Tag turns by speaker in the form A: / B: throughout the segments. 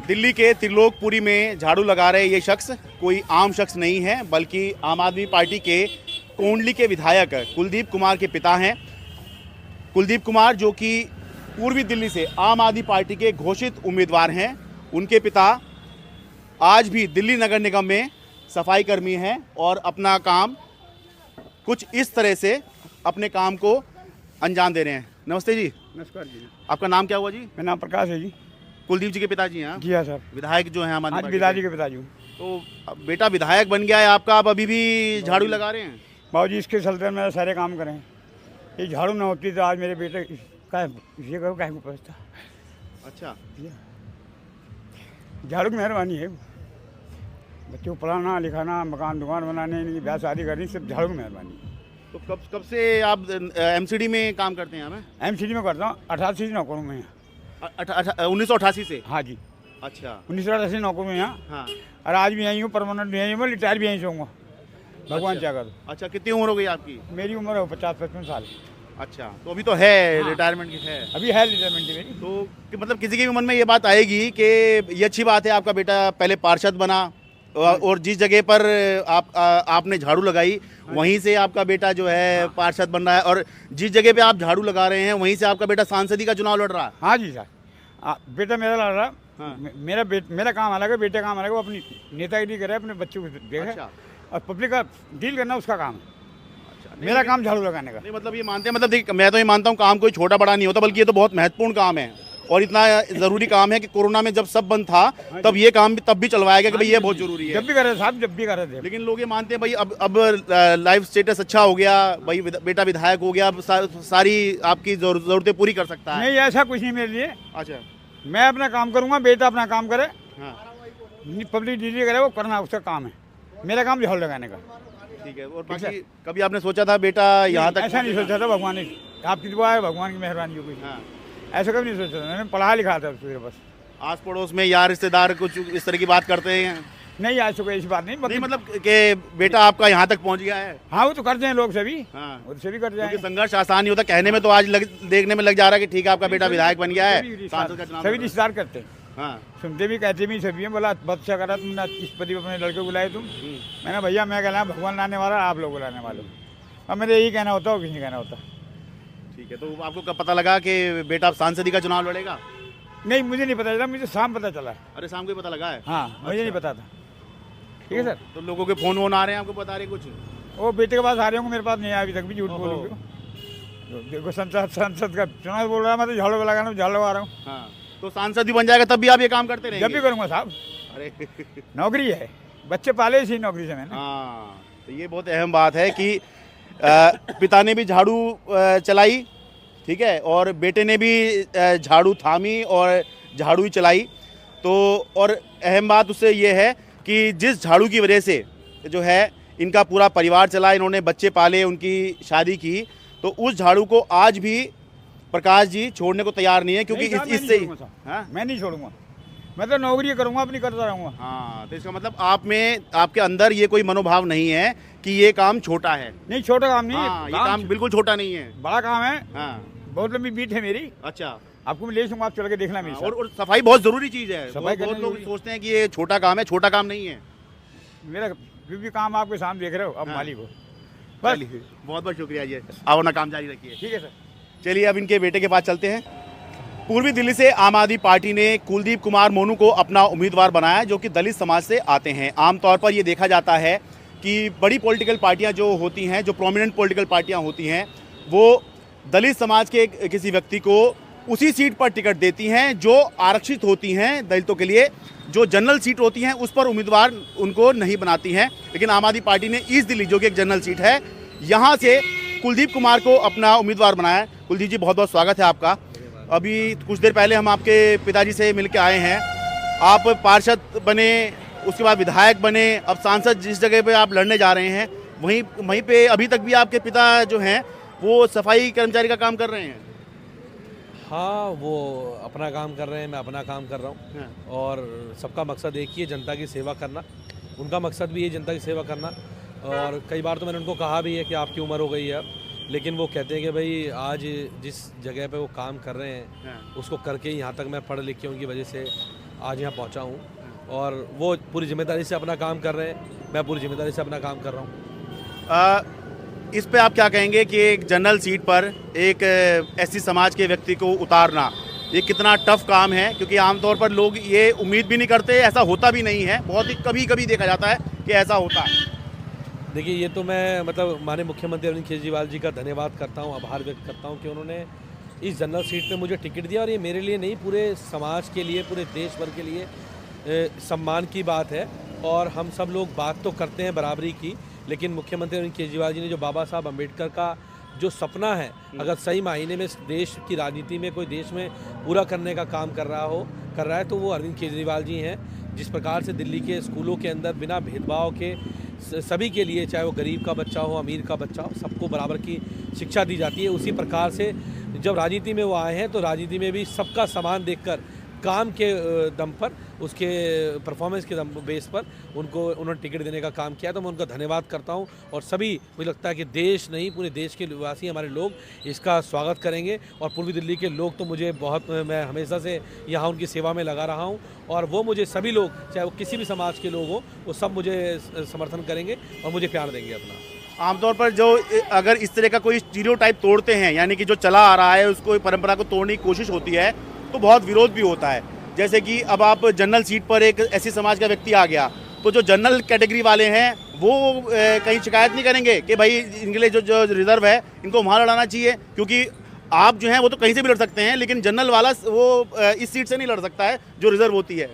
A: दिल्ली के त्रिलोकपुरी में झाड़ू लगा रहे ये शख्स कोई आम शख्स नहीं है, बल्कि आम आदमी पार्टी के कोंडली के विधायक कुलदीप कुमार के पिता हैं। कुलदीप कुमार जो कि पूर्वी दिल्ली से आम आदमी पार्टी के घोषित उम्मीदवार हैं। उनके पिता आज भी दिल्ली नगर निगम में सफाई कर्मी हैं और अपना काम कुछ इस तरह से अपने काम को अंजाम दे रहे हैं। नमस्ते जी।
B: नमस्कार जी।
A: आपका नाम क्या हुआ जी?
B: मेरा नाम प्रकाश है जी।
A: कुलदीप जी के पिताजी हैं?
B: जी हाँ सर।
A: विधायक जो हैं हमारे
B: आज पिताजी के पिताजी हूँ।
A: तो अब बेटा विधायक बन गया है आपका, आप अभी भी झाड़ू लगा रहे हैं?
B: बाबूजी इसके चलते मेरे सारे काम करें। ये झाड़ू ना होती तो आज मेरे बेटे का ये कहो क्या पहुँचता।
A: अच्छा,
B: झाड़ू की मेहरबानी है। बच्चों को पढ़ाना लिखाना, मकान दुकान बनाने, इनकी ब्याह शादी करनी, सब झाड़ू की मेहरबानी है।
A: तो कब से आप एमसीडी में काम करते हैं? हमें
B: एमसीडी में करता हूँ, 88 नौकरों में यहाँ।
A: 1988 से?
B: हाँ जी,
A: अच्छा,
B: 1988 नौकरों में यहाँ।
A: हाँ।
B: और आज भी यहीं हूँ, परमानेंट भी यहीं हूँ, रिटायर भी यहीं से हूँगा, भगवान चाह कर।
A: अच्छा, कितनी उम्र हो गई आपकी?
B: मेरी उम्र है 50-55 साल।
A: अच्छा, तो अभी तो है,
B: हाँ।
A: रिटायरमेंट की है
B: अभी है रिटायरमेंट मेरी।
A: तो मतलब किसी के भी मन में ये बात आएगी कि ये अच्छी बात है आपका बेटा पहले पार्षद बना और जिस जगह पर आपने झाड़ू लगाई वहीं से आपका बेटा जो है पार्षद बन रहा है, और जिस जगह पे आप झाड़ू लगा रहे हैं वहीं से आपका बेटा सांसदी का चुनाव लड़ रहा है।
B: हाँ जी सर, बेटा मेरा लड़ रहा।
A: हाँ।
B: मेरा काम अलग है, बेटे काम अलग है। वो अपनी नेतागिरी करे, अपने बच्चों को देखे।
A: अच्छा।
B: और पब्लिक का डील करना उसका काम है।
A: अच्छा,
B: मेरा काम झाड़ू लगाने का।
A: नहीं मतलब ये मानते हैं, मतलब देखिए मैं तो ये मानता हूँ काम कोई छोटा बड़ा नहीं होता, बल्कि ये तो बहुत महत्वपूर्ण काम है और इतना ज़रूरी काम है कि कोरोना में जब सब बंद था तब ये काम भी तब भी चलवाया गया कि भाई ये बहुत ज़रूरी है।
B: जब भी करे साहब, जब भी करे थे।
A: लेकिन लोग ये मानते हैं भाई अब लाइफ स्टेटस अच्छा हो गया, भाई बेटा विधायक हो गया, अब सारी आपकी ज़रूरतें पूरी कर सकता है।
B: नहीं, ऐसा कुछ नहीं मेरे लिए।
A: अच्छा,
B: मैं अपना काम करूँगा, बेटा अपना काम करे।
A: हाँ
B: पब्लिक डील करे, वो करना उसका काम है। मेरा काम झाड़ू लगाने का।
A: ठीक है। और बाकी कभी आपने सोचा था बेटा यहाँ तक?
B: ऐसा नहीं सोचा था, भगवान ने, आपकी दुआ है, भगवान की मेहरबानी हो गई।
A: हाँ।
B: ऐसा कभी नहीं सोचा था, मैंने पढ़ा लिखा था उसको बस।
A: आस पड़ोस में यार रिश्तेदार कुछ इस तरह की बात करते हैं?
B: नहीं, आज तो कोई ऐसी बात नहीं।
A: नहीं मतलब कि बेटा आपका यहाँ तक पहुँच गया है?
B: हाँ, वो तो करते हैं लोग सभी।
A: हाँ,
B: वो सभी कर
A: क्योंकि
B: जाएंगे।
A: संघर्ष आसान नहीं होता कहने में, तो आज देखने में लग जा रहा है कि ठीक है आपका बेटा विधायक बन गया है, सांसद का चुनाव लड़
B: सभी
A: रहा है।
B: रिश्तेदार करते हैं।
A: हाँ,
B: सुनते भी कहते भी सभी हैं। बोला बहुत अच्छा करा तुमने, इस पति अपने लड़के को बुलाए तुम। मैंने भैया मैं कहना भगवान लाने वाला, आप लोग लाने वाले हो। अब मेरे यही कहना होता है, कुछ नहीं कहना होता।
A: ठीक है। तो आपको कब पता लगा कि बेटा आप सांसदी का चुनाव लड़ेगा?
B: नहीं, मुझे नहीं पता चला, मुझे शाम पता चला।
A: अरे शाम को ही पता लगा है?
B: हाँ, मुझे नहीं पता था। ठीक है सर।
A: तो लोगों के फोन वोन आ रहे हैं आपको बता रहे कुछ?
B: वो बेटे के पास आ रहे होंगे, मेरे पास नहीं आया अभी तक भी, झूठ बोलूँगा। देखो संसद का चुनाव बोल रहा है, मैं तो झाड़ू लगाना, झाड़ू लगा रहा हूँ।
A: हाँ, तो सांसद भी बन जाएगा तब भी आप ये काम करते रहेंगे?
B: जब भी करूँगा साहब,
A: अरे
B: नौकरी है, बच्चे पाले इसी नौकरी से मैंने।
A: हाँ, तो ये बहुत अहम बात है कि पिता ने भी झाड़ू चलाई, ठीक है, और बेटे ने भी झाड़ू थामी और झाड़ू ही चलाई। तो और अहम बात उससे ये है कि जिस झाड़ू की वजह से जो है इनका पूरा परिवार चला, इन्होंने बच्चे पाले, उनकी शादी की, तो उस झाड़ू को आज भी प्रकाश जी छोड़ने को तैयार नहीं है, क्योंकि इससे
B: मैं नहीं छोड़ूंगा, मैं तो नौकरी करूंगा, अपनी करता रहूंगा।
A: हाँ, तो इसका मतलब आप में, आपके अंदर ये कोई मनोभाव नहीं है कि ये काम छोटा है?
B: नहीं, छोटा काम नहीं।
A: हाँ, ये काम बिल्कुल छोटा नहीं है,
B: बड़ा काम है।
A: हाँ,
B: बहुत लंबी बीट है मेरी।
A: अच्छा,
B: आपको मैं ले जाऊंगा, आप चल के देखना मेरी।
A: और सफाई बहुत जरूरी चीज है।
B: सफाई
A: बहुत लोग सोचते हैं कि ये छोटा काम है, छोटा काम नहीं है।
B: मेरा जो भी काम आपके सामने देख रहे हो, अब मालिक हो।
A: बस बहुत बहुत शुक्रिया जी, आप अपना काम जारी रखिए।
B: ठीक है सर।
A: चलिए अब इनके बेटे के पास चलते हैं। पूर्वी दिल्ली से आम आदमी पार्टी ने कुलदीप कुमार मोनू को अपना उम्मीदवार बनाया, जो कि दलित समाज से आते हैं। आमतौर पर ये देखा जाता है कि बड़ी पॉलिटिकल पार्टियां जो होती हैं, जो प्रोमिनेंट पॉलिटिकल पार्टियां होती हैं, वो दलित समाज के किसी व्यक्ति को उसी सीट पर टिकट देती हैं जो आरक्षित होती हैं दलितों के लिए। जो जनरल सीट होती हैं उस पर उम्मीदवार उनको नहीं बनाती हैं। लेकिन आम आदमी पार्टी ने ईस्ट दिल्ली, जो कि एक जनरल सीट है, यहाँ से कुलदीप कुमार को अपना उम्मीदवार बनाया। कुलदीप जी बहुत बहुत स्वागत है आपका। अभी कुछ देर पहले हम आपके पिताजी से मिल के आए हैं। आप पार्षद बने, उसके बाद विधायक बने, अब सांसद जिस जगह पे आप लड़ने जा रहे हैं वहीं पे अभी तक भी आपके पिता जो हैं वो सफाई कर्मचारी का काम कर रहे हैं।
C: हाँ, वो अपना काम कर रहे हैं, मैं अपना काम कर रहा हूँ।
A: हाँ।
C: और सबका मकसद एक ही है, जनता की सेवा करना। उनका मकसद भी है जनता की सेवा करना। और कई बार तो मैंने उनको कहा भी है कि आपकी उम्र हो गई है अब, लेकिन वो कहते हैं कि भाई आज जिस जगह पे वो काम कर रहे हैं उसको करके यहाँ तक मैं पढ़ लिख के उनकी वजह से आज यहाँ पहुँचा हूँ और वो पूरी जिम्मेदारी से अपना काम कर रहे हैं, मैं पूरी जिम्मेदारी से अपना काम कर रहा हूँ।
A: इस पे आप क्या कहेंगे कि एक जनरल सीट पर एक एससी समाज के व्यक्ति को उतारना ये कितना टफ काम है, क्योंकि आमतौर पर लोग ये उम्मीद भी नहीं करते, ऐसा होता भी नहीं है, बहुत ही कभी कभी देखा जाता है कि ऐसा होता है।
C: देखिए ये तो मैं मतलब माननीय मुख्यमंत्री अरविंद केजरीवाल जी का धन्यवाद करता हूँ, आभार व्यक्त करता हूँ कि उन्होंने इस जनरल सीट पे मुझे टिकट दिया और ये मेरे लिए नहीं पूरे समाज के लिए, पूरे देश भर के लिए सम्मान की बात है। और हम सब लोग बात तो करते हैं बराबरी की, लेकिन मुख्यमंत्री अरविंद केजरीवाल जी ने जो बाबा साहब अम्बेडकर का जो सपना है, अगर सही मायने में देश की राजनीति में कोई देश में पूरा करने का काम कर रहा है तो वो अरविंद केजरीवाल जी हैं। जिस प्रकार से दिल्ली के स्कूलों के अंदर बिना भेदभाव के सभी के लिए, चाहे वो गरीब का बच्चा हो, अमीर का बच्चा हो, सबको बराबर की शिक्षा दी जाती है, उसी प्रकार से जब राजनीति में वो आए हैं तो राजनीति में भी सबका समान देखकर काम के दम पर, उसके परफॉर्मेंस के दम बेस पर उन्होंने टिकट देने का काम किया। तो मैं उनका धन्यवाद करता हूं और सभी, मुझे लगता है कि देश नहीं पूरे देश के निवासी हमारे लोग इसका स्वागत करेंगे। और पूर्वी दिल्ली के लोग तो मुझे बहुत, मैं हमेशा से यहाँ उनकी सेवा में लगा रहा हूँ और वो मुझे सभी लोग, चाहे वो किसी भी समाज के लोग हों, वो सब मुझे समर्थन करेंगे और मुझे प्यार देंगे अपना।
A: आमतौर पर जो अगर इस तरह का कोई स्टीरियोटाइप तोड़ते हैं, यानी कि जो चला आ रहा है उसको, परंपरा को तोड़ने की कोशिश होती है, तो बहुत विरोध भी होता है। जैसे कि अब आप जनरल सीट पर एक ऐसी समाज का व्यक्ति आ गया, तो जो जनरल कैटेगरी वाले हैं वो कहीं शिकायत नहीं करेंगे कि भाई इनके लिए जो रिजर्व है इनको वहाँ लड़ाना चाहिए, क्योंकि आप जो हैं वो तो कहीं से भी लड़ सकते हैं, लेकिन जनरल वाला वो इस सीट से नहीं लड़ सकता है जो रिजर्व होती है।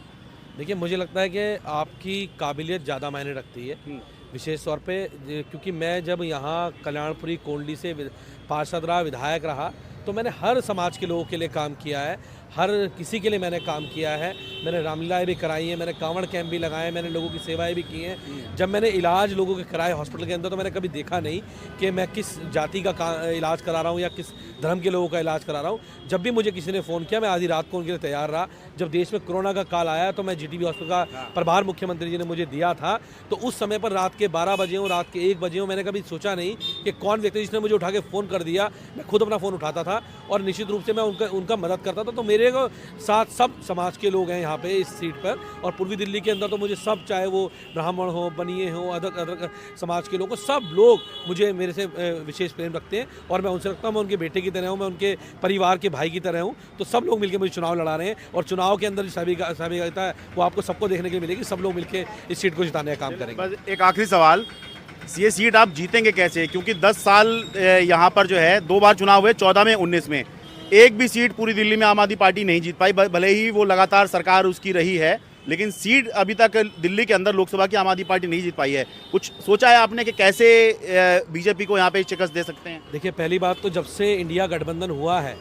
C: देखिए मुझे लगता है कि आपकी काबिलियत ज़्यादा मायने रखती है, विशेष तौर पे क्योंकि मैं जब यहाँ कल्याणपुरी कोंडली से पार्षद रहा, विधायक रहा, तो मैंने हर समाज के लोगों के लिए काम किया है, हर किसी के लिए मैंने काम किया है। मैंने रामलीलाएँ भी कराई हैं, मैंने कांवड़ कैंप भी लगाए, मैंने लोगों की सेवाएं भी की हैं। जब मैंने इलाज लोगों के कराए हॉस्पिटल के अंदर, तो मैंने कभी देखा नहीं कि मैं किस जाति का इलाज करा रहा हूँ या किस धर्म के लोगों का इलाज करा रहा हूँ। जब भी मुझे किसी ने फ़ोन किया, मैं आधी रात को उनके लिए तैयार रहा। जब देश में कोरोना का काल आया तो मैं जीटीबी हॉस्पिटल का प्रभार मुख्यमंत्री जी ने मुझे दिया था, तो उस समय पर रात के 12 बजे हो, रात के 1 बजे हो, मैंने कभी सोचा नहीं कि कौन व्यक्ति जिसने मुझे उठा के फ़ोन कर दिया। मैं खुद अपना फ़ोन उठाता था और निश्चित रूप से मैं उनका मदद करता था। तो मेरे को साथ सब समाज के लोग हैं यहाँ पे इस सीट पर, और पूर्वी दिल्ली के अंदर तो मुझे सब, चाहे वो ब्राह्मण हो, बनिए हो, अदर समाज के लोग, सब लोग मुझे मेरे से विशेष प्रेम रखते हैं और मैं उनसे रखता हूँ। मैं उनके बेटे की तरह हूँ, मैं उनके परिवार के भाई की तरह हूँ। तो सब लोग मिलकर मुझे चुनाव लड़ा रहे हैं और चुनाव के अंदर सहभागिता है वो आपको सबको देखने के लिए मिलेगी। सब लोग मिलकर इस सीट को जिताने का काम करेंगे।
A: बस एक आखिरी सवाल, ये सीट आप जीतेंगे कैसे? क्योंकि 10 साल यहाँ पर जो है 2 बार चुनाव हुए, 14 में, 19 में, एक भी सीट पूरी दिल्ली में आम आदमी पार्टी नहीं जीत पाई। भले ही वो लगातार सरकार उसकी रही है, लेकिन सीट अभी तक दिल्ली के अंदर लोकसभा की आम आदमी पार्टी नहीं जीत पाई है। कुछ सोचा है आपने कि कैसे बीजेपी को यहाँ पे शिकस्त दे सकते हैं?
C: देखिए पहली बात तो जब से इंडिया गठबंधन हुआ है,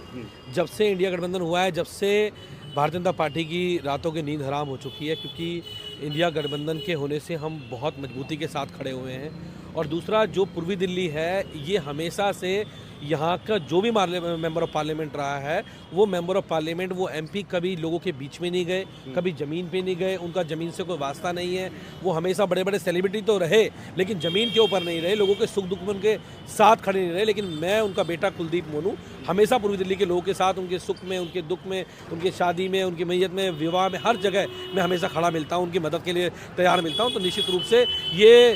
C: जब से भारतीय जनता पार्टी की रातों की नींद हराम हो चुकी है, क्योंकि इंडिया गठबंधन के होने से हम बहुत मजबूती के साथ खड़े हुए हैं। और दूसरा, जो पूर्वी दिल्ली है, ये हमेशा से यहाँ का जो भी मेंबर ऑफ पार्लियामेंट रहा है, वो मेंबर ऑफ पार्लियामेंट, वो एमपी कभी लोगों के बीच में नहीं गए, कभी ज़मीन पे नहीं गए, उनका ज़मीन से कोई वास्ता नहीं है। वो हमेशा बड़े बड़े सेलिब्रिटी तो रहे, लेकिन ज़मीन के ऊपर नहीं रहे, लोगों के सुख दुख में उनके साथ खड़े नहीं रहे। लेकिन मैं, उनका बेटा कुलदीप मोनू, हमेशा पूर्वी दिल्ली के लोगों के साथ, उनके सुख में, उनके दुख में, उनके शादी में, उनकी मैयत में, विवाह में, हर जगह मैं हमेशा खड़ा मिलता हूँ, उनकी मदद के लिए तैयार मिलता हूँ। तो निश्चित रूप से ये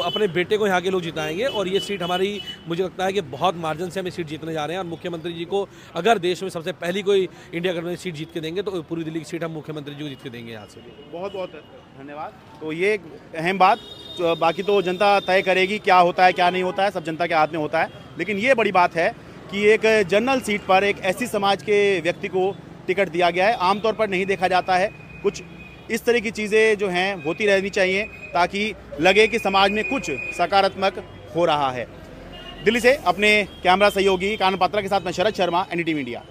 C: अपने बेटे को यहाँ के लोग जिताएंगे और ये सीट हमारी, मुझे लगता है कि बहुत मार्जिन से हमें सीट जीतने जा रहे हैं। और मुख्यमंत्री जी को अगर देश में सबसे पहली कोई इंडिया गठबंधन सीट जीत के देंगे तो पूरी दिल्ली की सीट हम मुख्यमंत्री जी को जीत के देंगे यहाँ से।
A: बहुत बहुत धन्यवाद। तो ये एक अहम बात, बाकी तो जनता तय करेगी क्या होता है क्या नहीं होता है, सब जनता के हाथ में होता है। लेकिन ये बड़ी बात है कि एक जनरल सीट पर एक ऐसी समाज के व्यक्ति को टिकट दिया गया है, आमतौर पर नहीं देखा जाता है। कुछ इस तरह की चीज़ें जो हैं होती रहनी चाहिए ताकि लगे कि समाज में कुछ सकारात्मक हो रहा है। दिल्ली से अपने कैमरा सहयोगी कानन पात्रा के साथ मैं शरद शर्मा, एनडीटीवी इंडिया।